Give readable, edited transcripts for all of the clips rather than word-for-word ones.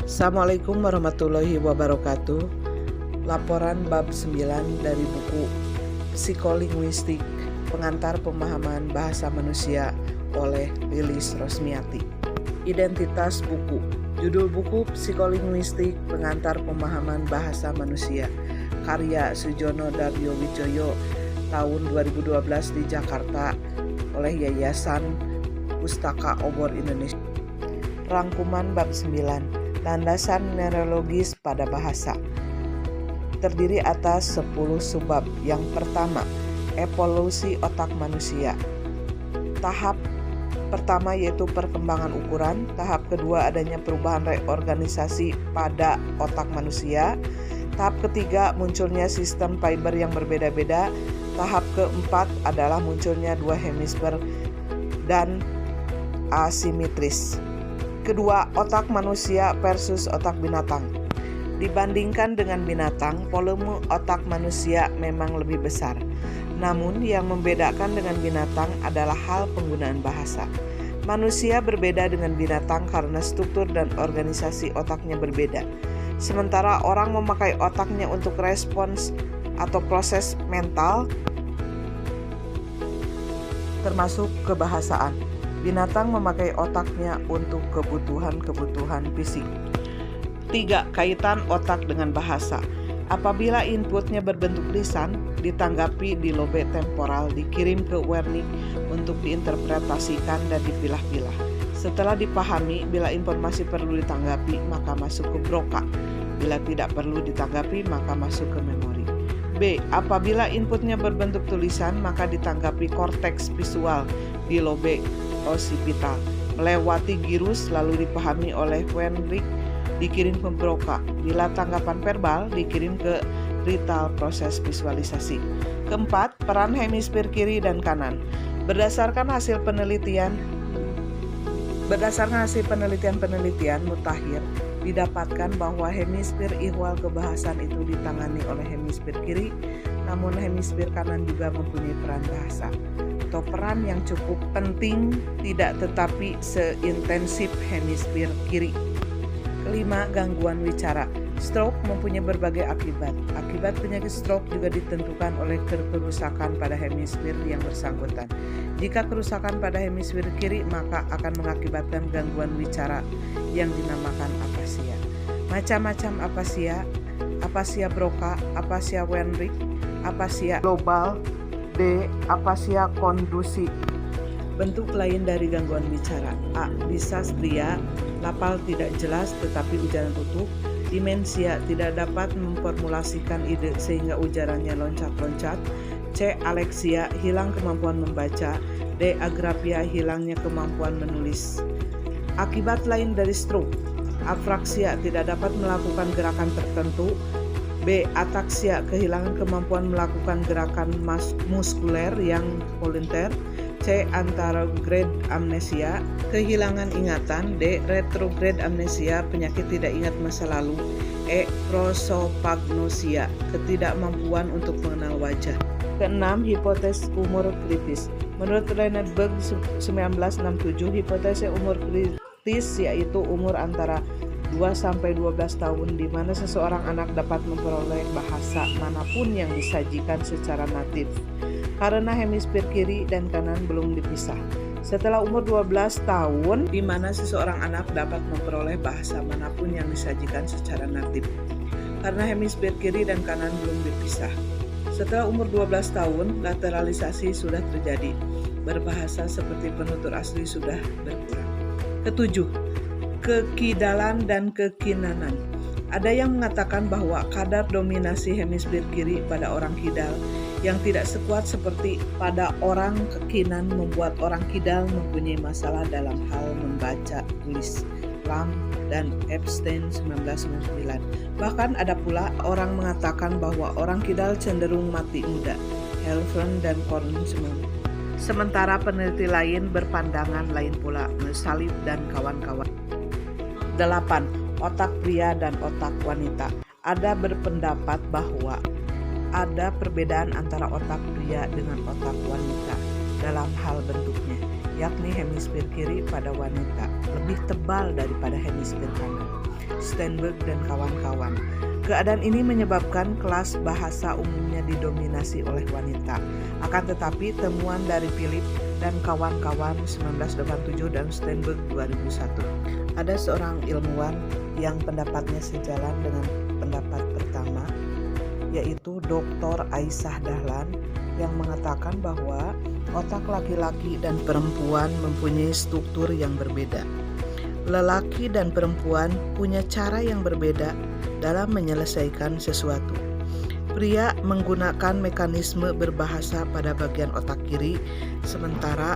Assalamualaikum warahmatullahi wabarakatuh. Laporan bab 9 dari buku Psikolinguistik Pengantar Pemahaman Bahasa Manusia oleh Lilis Rosmiati. Identitas buku. Judul buku Psikolinguistik Pengantar Pemahaman Bahasa Manusia, karya Sujono Daryo Wijoyo, tahun 2012 di Jakarta oleh Yayasan Pustaka Obor Indonesia. Rangkuman bab 9. Landasan neurologis pada bahasa. Terdiri atas 10 subbab. Yang pertama, evolusi otak manusia. Tahap pertama yaitu perkembangan ukuran. Tahap kedua adanya perubahan reorganisasi pada otak manusia. Tahap ketiga munculnya sistem fiber yang berbeda-beda. Tahap keempat adalah munculnya dua hemisfer dan asimetris. Kedua, otak manusia versus otak binatang. Dibandingkan dengan binatang, volume otak manusia memang lebih besar. Namun, yang membedakan dengan binatang adalah hal penggunaan bahasa. Manusia berbeda dengan binatang karena struktur dan organisasi otaknya berbeda. Sementara orang memakai otaknya untuk respons atau proses mental, termasuk kebahasaan. Binatang memakai otaknya untuk kebutuhan fisik. 3. Kaitan otak dengan bahasa. Apabila inputnya berbentuk lisan, ditanggapi di lobe temporal, dikirim ke wernik untuk diinterpretasikan dan dipilah-pilah. Setelah dipahami, bila informasi perlu ditanggapi, maka masuk ke Broca. Bila tidak perlu ditanggapi, maka masuk ke memori. B. Apabila inputnya berbentuk tulisan, maka ditanggapi korteks visual di lobe occipital, melewati gyrus lalu dipahami oleh wernik, dikirim ke Broca. Bila tanggapan verbal, dikirim ke ritual proses visualisasi. Keempat, peran hemisfer kiri dan kanan. Berdasarkan hasil penelitian mutakhir, didapatkan bahwa hemisfer ihwal kebahasan itu ditangani oleh hemisfer kiri, namun hemisfer kanan juga mempunyai peran bahasa atau peran yang cukup penting, tidak tetapi seintensif hemisfer kiri. Kelima, gangguan wicara. Stroke mempunyai berbagai akibat. Akibat penyakit stroke juga ditentukan oleh kerusakan pada hemisfer yang bersangkutan. Jika kerusakan pada hemisfer kiri, maka akan mengakibatkan gangguan wicara yang dinamakan apasia. Macam-macam apasia: apasia Broca, apasia Wernicke, apasia global. D. Apasia kondusi. Bentuk lain dari gangguan bicara. A. Dysarthria, lafal tidak jelas tetapi ujaran utuh. Demensia, tidak dapat memformulasikan ide sehingga ujarannya loncat-loncat. C. Aleksia, hilang kemampuan membaca. D. Agraphia, hilangnya kemampuan menulis. Akibat lain dari stroke. Afraksia, tidak dapat melakukan gerakan tertentu. B. Ataksia, kehilangan kemampuan melakukan gerakan muskuler yang volunteer. C. Anterograde amnesia, kehilangan ingatan. D. Retrograde amnesia, penyakit tidak ingat masa lalu. E. Prosopagnosia, ketidakmampuan untuk mengenal wajah. Keenam, hipotesis umur kritis. Menurut Reinhard Berg 1967, hipotesis umur kritis yaitu umur antara 2-12 tahun di mana seseorang anak dapat memperoleh bahasa manapun yang disajikan secara natif karena hemisfer kiri dan kanan belum dipisah. Setelah umur 12 tahun di mana seseorang anak dapat memperoleh bahasa manapun yang disajikan secara natif karena hemisfer kiri dan kanan belum dipisah. Setelah umur 12 tahun, lateralisasi sudah terjadi. Berbahasa seperti penutur asli sudah berkurang. Ketujuh, kekidalan dan kekinanan. Ada yang mengatakan bahwa kadar dominasi hemisfer kiri pada orang kidal yang tidak sekuat seperti pada orang kekinan membuat orang kidal mempunyai masalah dalam hal membaca tulis. Lam dan Epstein 1999. Bahkan ada pula orang mengatakan bahwa orang kidal cenderung mati muda. Helfand dan Korn. Sementara peneliti lain berpandangan lain pula, Salib dan kawan-kawan. 8. Otak pria dan otak wanita. Ada berpendapat bahwa ada perbedaan antara otak pria dengan otak wanita dalam hal bentuknya. yakni hemisfer kiri pada wanita lebih tebal daripada hemisfer kanan. Steinberg dan kawan-kawan. Keadaan ini menyebabkan kelas bahasa umumnya didominasi oleh wanita. Akan tetapi temuan dari Philip dan kawan-kawan 1987 dan Steinberg 2001. Ada seorang ilmuwan yang pendapatnya sejalan dengan pendapat pertama, yaitu Dr. Aisyah Dahlan, yang mengatakan bahwa otak laki-laki dan perempuan mempunyai struktur yang berbeda. Lelaki dan perempuan punya cara yang berbeda dalam menyelesaikan sesuatu. Pria menggunakan mekanisme berbahasa pada bagian otak kiri, sementara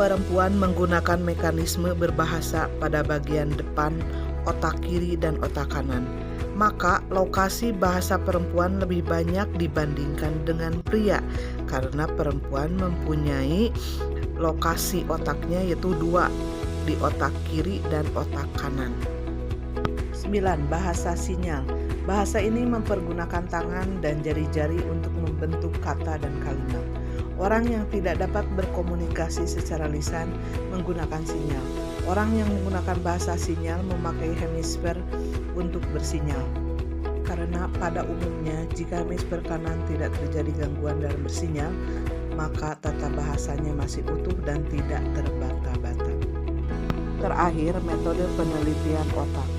perempuan menggunakan mekanisme berbahasa pada bagian depan otak kiri dan otak kanan. Maka lokasi bahasa perempuan lebih banyak dibandingkan dengan pria, karena perempuan mempunyai lokasi otaknya yaitu 2, di otak kiri dan otak kanan. 9. Bahasa sinyal. Bahasa ini mempergunakan tangan dan jari-jari untuk membentuk kata dan kalimat. Orang yang tidak dapat berkomunikasi secara lisan menggunakan sinyal. Orang yang menggunakan bahasa sinyal memakai hemisfer untuk bersinyal. Karena pada umumnya jika hemisfer kanan tidak terjadi gangguan dalam bersinyal, maka tata bahasanya masih utuh dan tidak terbata-bata. Terakhir, metode penelitian otak.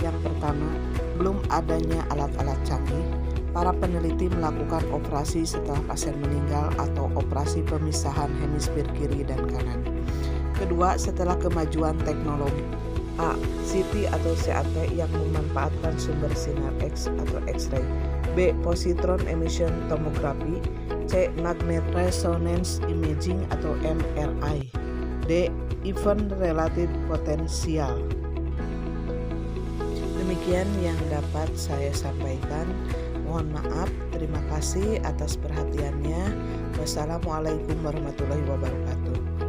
Yang pertama, belum adanya alat-alat canggih. Para peneliti melakukan operasi setelah pasien meninggal atau operasi pemisahan hemisfer kiri dan kanan. Kedua, setelah kemajuan teknologi. A. CT atau CAT yang memanfaatkan sumber sinar X atau X-ray. B. Positron emission tomography. C. Magnet resonance imaging atau MRI. D. Event relative potential. Demikian yang dapat saya sampaikan. Mohon maaf, terima kasih atas perhatiannya. Wassalamualaikum warahmatullahi wabarakatuh.